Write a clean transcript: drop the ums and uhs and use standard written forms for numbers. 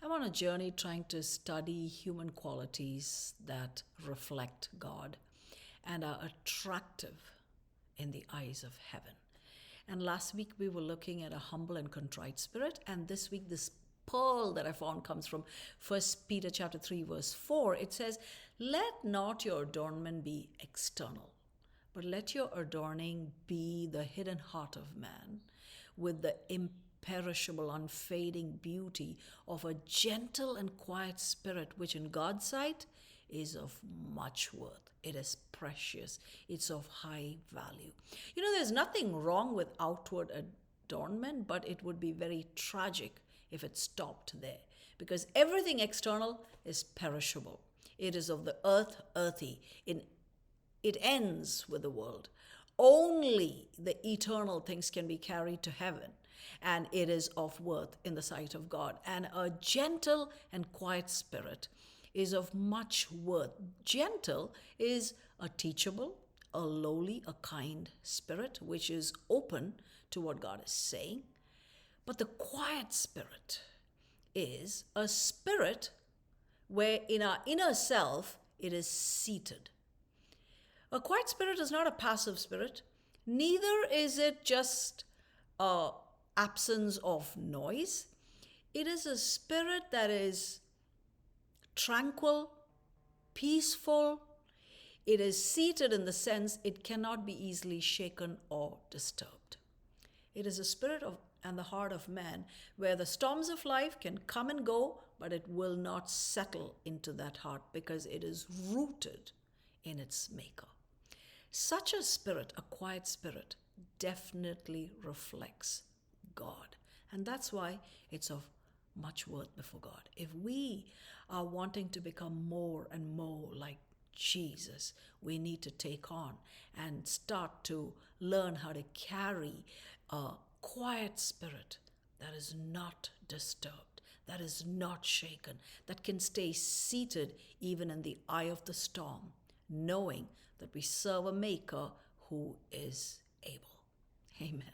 I'm on a journey trying to study human qualities that reflect God and are attractive in the eyes of heaven. And last week we were looking at a humble and contrite spirit, and this week this pearl that I found comes from 1 Peter chapter 3 verse 4. It says, "Let not your adornment be external, but let your adorning be the hidden heart of man, with the imperishable, unfading beauty of a gentle and quiet spirit, which in God's sight is of much worth. It is precious. It's of high value." You know, there's nothing wrong with outward adornment, but it would be very tragic if it stopped there, because everything external is perishable. It is of the earth, earthy. It ends with the world. Only the eternal things can be carried to heaven, and it is of worth in the sight of God. And a gentle and quiet spirit is of much worth. Gentle is a teachable, a lowly, a kind spirit, which is open to what God is saying. But the quiet spirit is a spirit where in our inner self it is seated. A quiet spirit is not a passive spirit, neither is it just a absence of noise. It is a spirit that is tranquil, peaceful. It is seated in the sense it cannot be easily shaken or disturbed. It is a spirit of and the heart of man where the storms of life can come and go, but it will not settle into that heart because it is rooted in its maker. Such a spirit, a quiet spirit, definitely reflects God. And that's why it's of much worth before God. If we are wanting to become more and more like Jesus, we need to take on and start to learn how to carry a quiet spirit that is not disturbed, that is not shaken, that can stay seated even in the eye of the storm, knowing that we serve a maker who is able. Amen.